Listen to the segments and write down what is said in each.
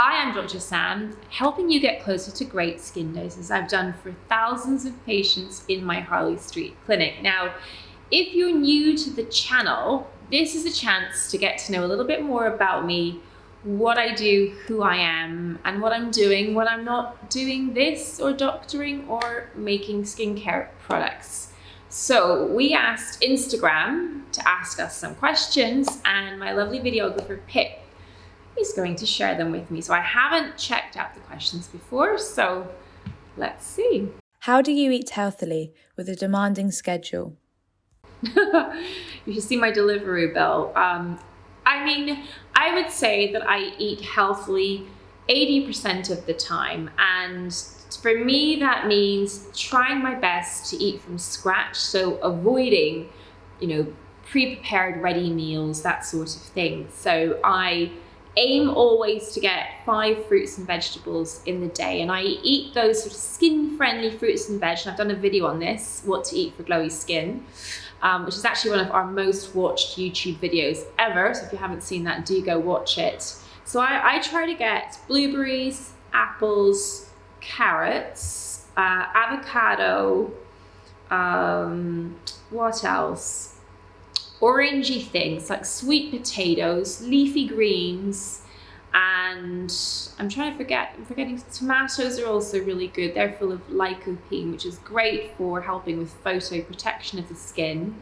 Hi, I'm Dr. Sam, helping you get closer to great skin doses I've done for thousands of patients in my Harley Street clinic. Now, if you're new to the channel, this is a chance to get to know a little bit more about me, what I do, who I am, and what I'm doing when I'm not doing this or doctoring or making skincare products. So we asked Instagram to ask us some questions, and my lovely videographer Pip is going to share them with me. So I haven't checked out the questions before, so let's see. How do you eat healthily with a demanding schedule? You should see my Deliveroo bill. I would say that I eat healthily 80% of the time, and for me that means trying my best to eat from scratch, so avoiding, pre-prepared ready meals, that sort of thing. So I aim always to get 5 fruits and vegetables in the day, and I eat those sort of skin-friendly fruits and veg. And I've done a video on this, what to eat for glowy skin, which is actually one of our most watched YouTube videos ever. So if you haven't seen that, do go watch it. So I try to get blueberries, apples, carrots, avocado, what else? Orangey things like sweet potatoes, leafy greens, and I'm forgetting tomatoes are also really good. They're full of lycopene, which is great for helping with photoprotection of the skin.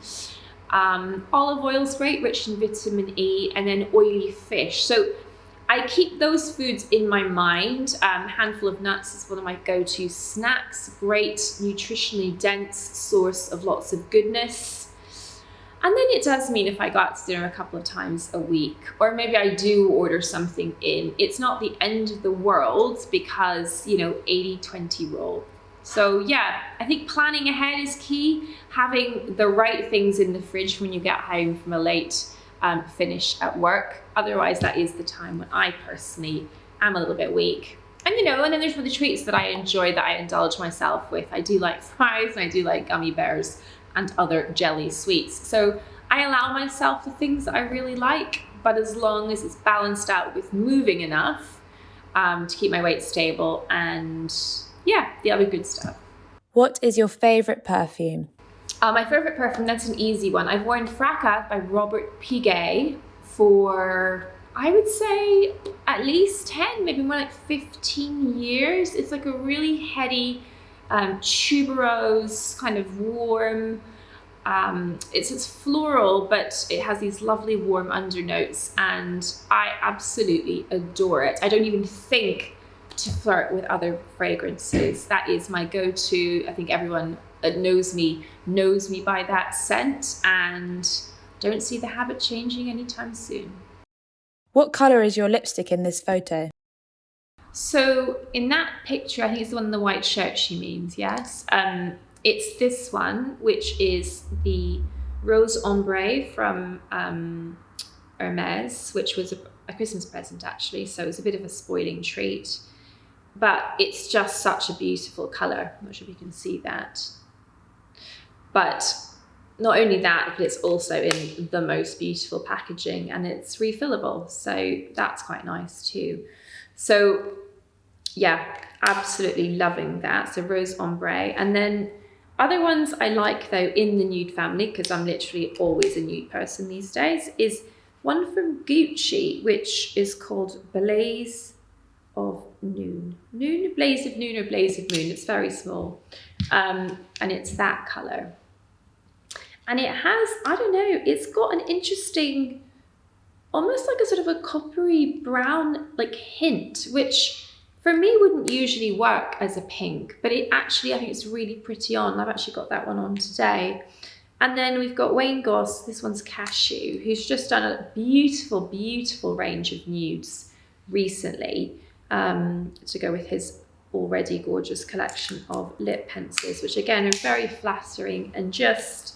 Olive oil is great, rich in vitamin E, and then oily fish. So I keep those foods in my mind. Handful of nuts is one of my go-to snacks. Great, nutritionally dense source of lots of goodness. And then it does mean if I go out to dinner a couple of times a week, or maybe I do order something in, it's not the end of the world because, 80-20 rule. So yeah, I think planning ahead is key. Having the right things in the fridge when you get home from a late finish at work. Otherwise, that is the time when I personally am a little bit weak. And and then there's the treats that I enjoy, that I indulge myself with. I do like fries and I do like gummy bears and other jelly sweets. So I allow myself the things that I really like, but as long as it's balanced out with moving enough to keep my weight stable, and the other good stuff. What is your favorite perfume? My favorite perfume, that's an easy one. I've worn Fracas by Robert Piguet for, I would say, at least 10, maybe more like 15 years. It's like a really heady, tuberose, kind of warm, it's floral, but it has these lovely warm undernotes, and I absolutely adore it. I don't even think to flirt with other fragrances. That is my go-to. I think everyone that knows me by that scent, and don't see the habit changing anytime soon. What colour is your lipstick in this photo? So in that picture, I think it's the one in the white shirt she means, yes. It's this one, which is the Rose Ombre from Hermes, which was a Christmas present actually, so it's a bit of a spoiling treat. But it's just such a beautiful colour. I'm not sure if you can see that. But not only that, but it's also in the most beautiful packaging, and it's refillable, so that's quite nice too. So yeah, absolutely loving that. So Rose Ombre. And then other ones I like though in the nude family, because I'm literally always a nude person these days, is one from Gucci, which is called Blaze of Noon. Blaze of Noon or Blaze of Moon. It's very small. And it's that colour. And it has, it's got an interesting, almost like a sort of a coppery brown hint, which for me wouldn't usually work as a pink, but it actually, I think it's really pretty on. I've actually got that one on today. And then we've got Wayne Goss, this one's Cashew, who's just done a beautiful, beautiful range of nudes recently to go with his already gorgeous collection of lip pencils, which again are very flattering, and just,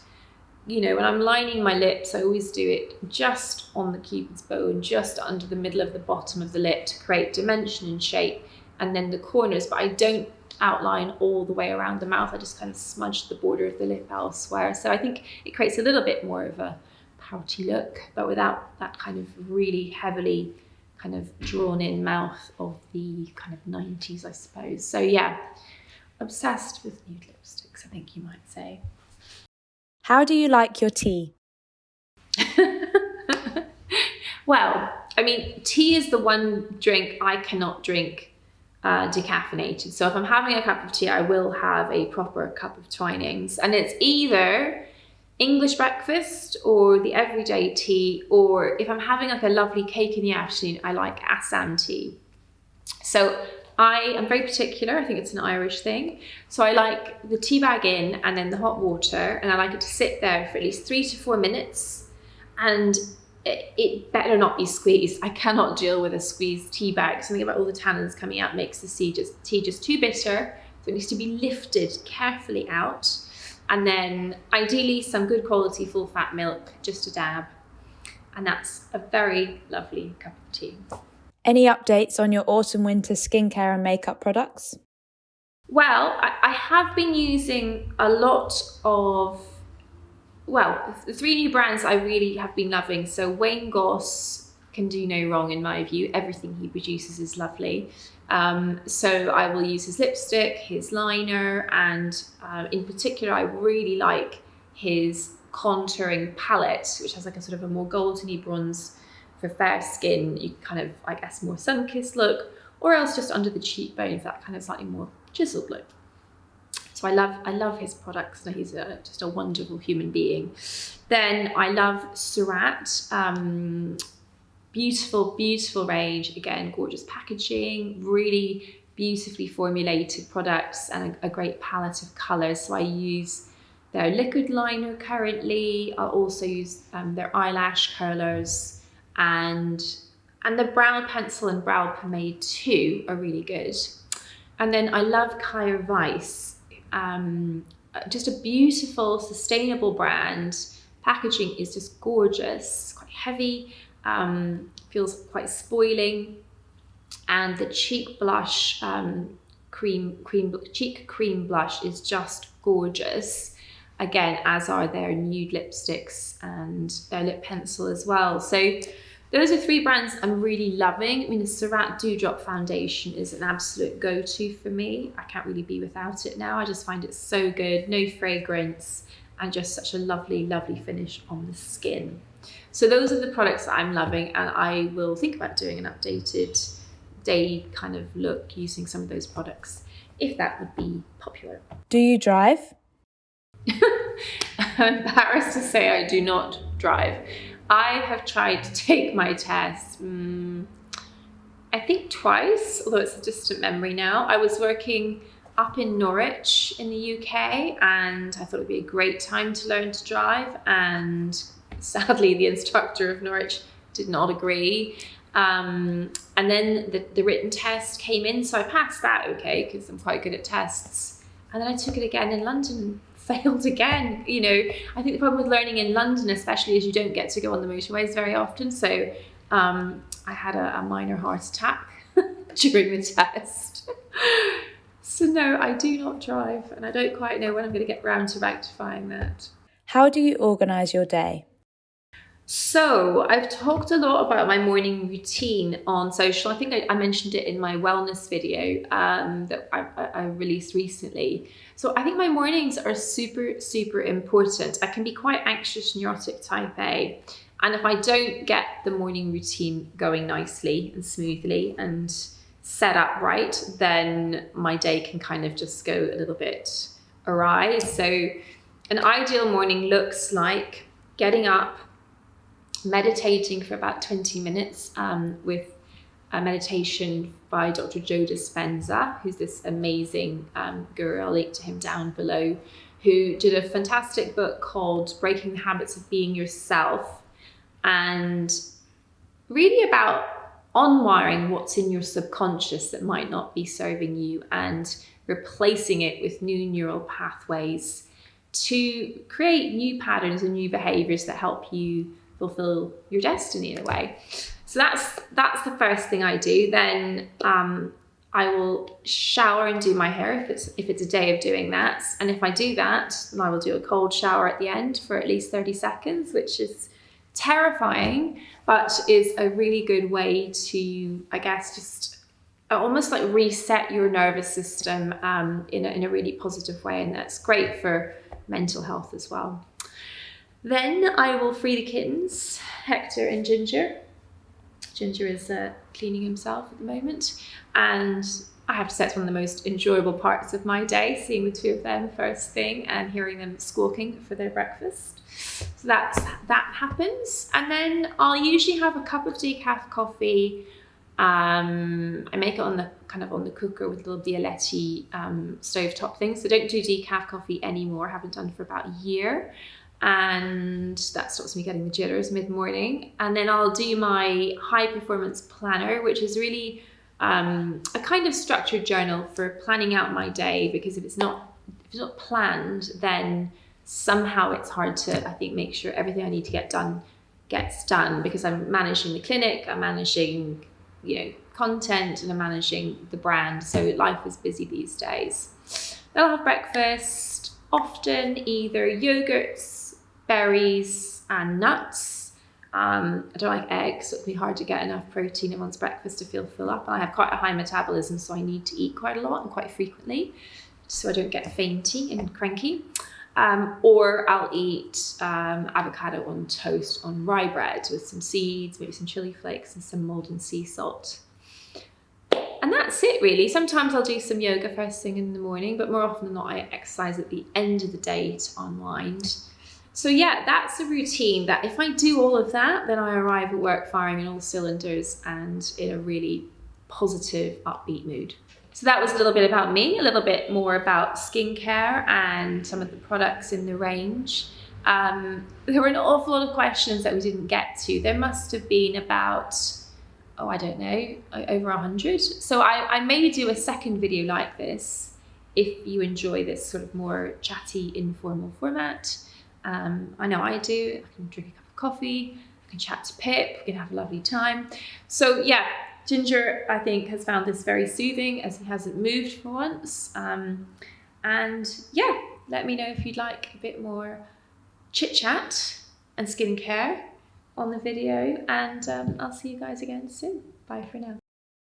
when I'm lining my lips, I always do it just on the cupid's bow and just under the middle of the bottom of the lip to create dimension and shape, and then the corners, but I don't outline all the way around the mouth. I just kind of smudge the border of the lip elsewhere. So I think it creates a little bit more of a pouty look, but without that kind of really heavily kind of drawn in mouth of the kind of 90s, I suppose. So yeah, obsessed with nude lipsticks, I think you might say. How do you like your tea? Well, I mean, tea is the one drink I cannot drink decaffeinated. So if I'm having a cup of tea, I will have a proper cup of Twinings. And it's either English breakfast or the everyday tea, or if I'm having like a lovely cake in the afternoon, I like Assam tea. So I am very particular. I think it's an Irish thing. So I like the tea bag in and then the hot water, and I like it to sit there for at least 3 to 4 minutes. And it better not be squeezed. I cannot deal with a squeezed tea bag. Something about all the tannins coming out makes the tea just too bitter. So it needs to be lifted carefully out. And then ideally some good quality full fat milk, just a dab. And that's a very lovely cup of tea. Any updates on your autumn-winter skincare and makeup products? Well, I have been using a lot of, well, the 3 new brands I really have been loving. So Wayne Goss can do no wrong in my view. Everything he produces is lovely. So I will use his lipstick, his liner, and in particular, I really like his contouring palette, which has like a sort of a more goldeny bronze for fair skin. You kind of, I guess, more sun-kissed look, or else just under the cheekbones, that kind of slightly more chiseled look. So I love his products, and he's just a wonderful human being. Then I love Surat. Beautiful, beautiful range. Again, gorgeous packaging, really beautifully formulated products, and a great palette of colours. So I use their liquid liner currently. I'll also use their eyelash curlers, and the brow pencil and brow pomade too are really good. And then I love Kaya Weiss. Just a beautiful, sustainable brand. Packaging is just gorgeous, quite heavy, feels quite spoiling. And the cheek blush, cheek cream blush is just gorgeous. Again, as are their nude lipsticks and their lip pencil as well. So those are 3 brands I'm really loving. I mean, the Surat Dewdrop Foundation is an absolute go-to for me. I can't really be without it now. I just find it so good, no fragrance, and just such a lovely, lovely finish on the skin. So those are the products that I'm loving, and I will think about doing an updated day kind of look using some of those products, if that would be popular. Do you drive? I'm embarrassed to say I do not drive. I have tried to take my test, I think twice, although it's a distant memory now. I was working up in Norwich in the UK, and I thought it'd be a great time to learn to drive, and sadly the instructor of Norwich did not agree. And then the written test came in, so I passed that okay, because I'm quite good at tests. And then I took it again in London, failed again. You know, I think the problem with learning in London especially is you don't get to go on the motorways very often. So I had a minor heart attack during the test. So no, I do not drive, and I don't quite know when I'm going to get round to rectifying that. How do you organise your day? So I've talked a lot about my morning routine on social. I think I mentioned it in my wellness video that I released recently. So I think my mornings are super, super important. I can be quite anxious, neurotic type A. And if I don't get the morning routine going nicely and smoothly and set up right, then my day can kind of just go a little bit awry. So an ideal morning looks like getting up, meditating for about 20 minutes with a meditation by Dr. Joe Dispenza, who's this amazing guru. I'll link to him down below, who did a fantastic book called Breaking the Habits of Being Yourself, and really about unwiring what's in your subconscious that might not be serving you and replacing it with new neural pathways to create new patterns and new behaviors that help you fulfill your destiny in a way. So that's the first thing I do. Then I will shower and do my hair if it's a day of doing that. And if I do that, then I will do a cold shower at the end for at least 30 seconds, which is terrifying, but is a really good way to, I guess, just almost like reset your nervous system in a really positive way, and that's great for mental health as well. Then I will free the kittens, Hector and Ginger. Ginger is cleaning himself at the moment, and I have to say it's one of the most enjoyable parts of my day, seeing the two of them first thing and hearing them squawking for their breakfast. So that happens, and then I'll usually have a cup of decaf coffee. I make it on the cooker with a little Violetti stovetop thing. So don't do decaf coffee anymore. I haven't done for about a year, and that stops me getting the jitters mid-morning. And then I'll do my high performance planner, which is really a kind of structured journal for planning out my day, because if it's not planned, then somehow it's hard to, I think, make sure everything I need to get done gets done, because I'm managing the clinic, I'm managing content, and I'm managing the brand, so life is busy these days. Then I'll have breakfast, often either yogurts, berries and nuts. I don't like eggs, so it'll be hard to get enough protein in one's breakfast to feel full up. And I have quite a high metabolism, so I need to eat quite a lot and quite frequently, so I don't get fainty and cranky. Or I'll eat avocado on toast on rye bread with some seeds, maybe some chili flakes and some Maldon sea salt. And that's it really. Sometimes I'll do some yoga first thing in the morning, but more often than not I exercise at the end of the day to unwind. So yeah, that's a routine that if I do all of that, then I arrive at work firing on all cylinders and in a really positive, upbeat mood. So that was a little bit about me, a little bit more about skincare and some of the products in the range. There were an awful lot of questions that we didn't get to. There must have been about, I don't know, over 100. So I may do a second video like this if you enjoy this sort of more chatty, informal format. I know I do. I can drink a cup of coffee, I can chat to Pip, we can have a lovely time. So yeah, Ginger, I think, has found this very soothing as he hasn't moved for once. And yeah, let me know if you'd like a bit more chit chat and skincare on the video, and I'll see you guys again soon. Bye for now.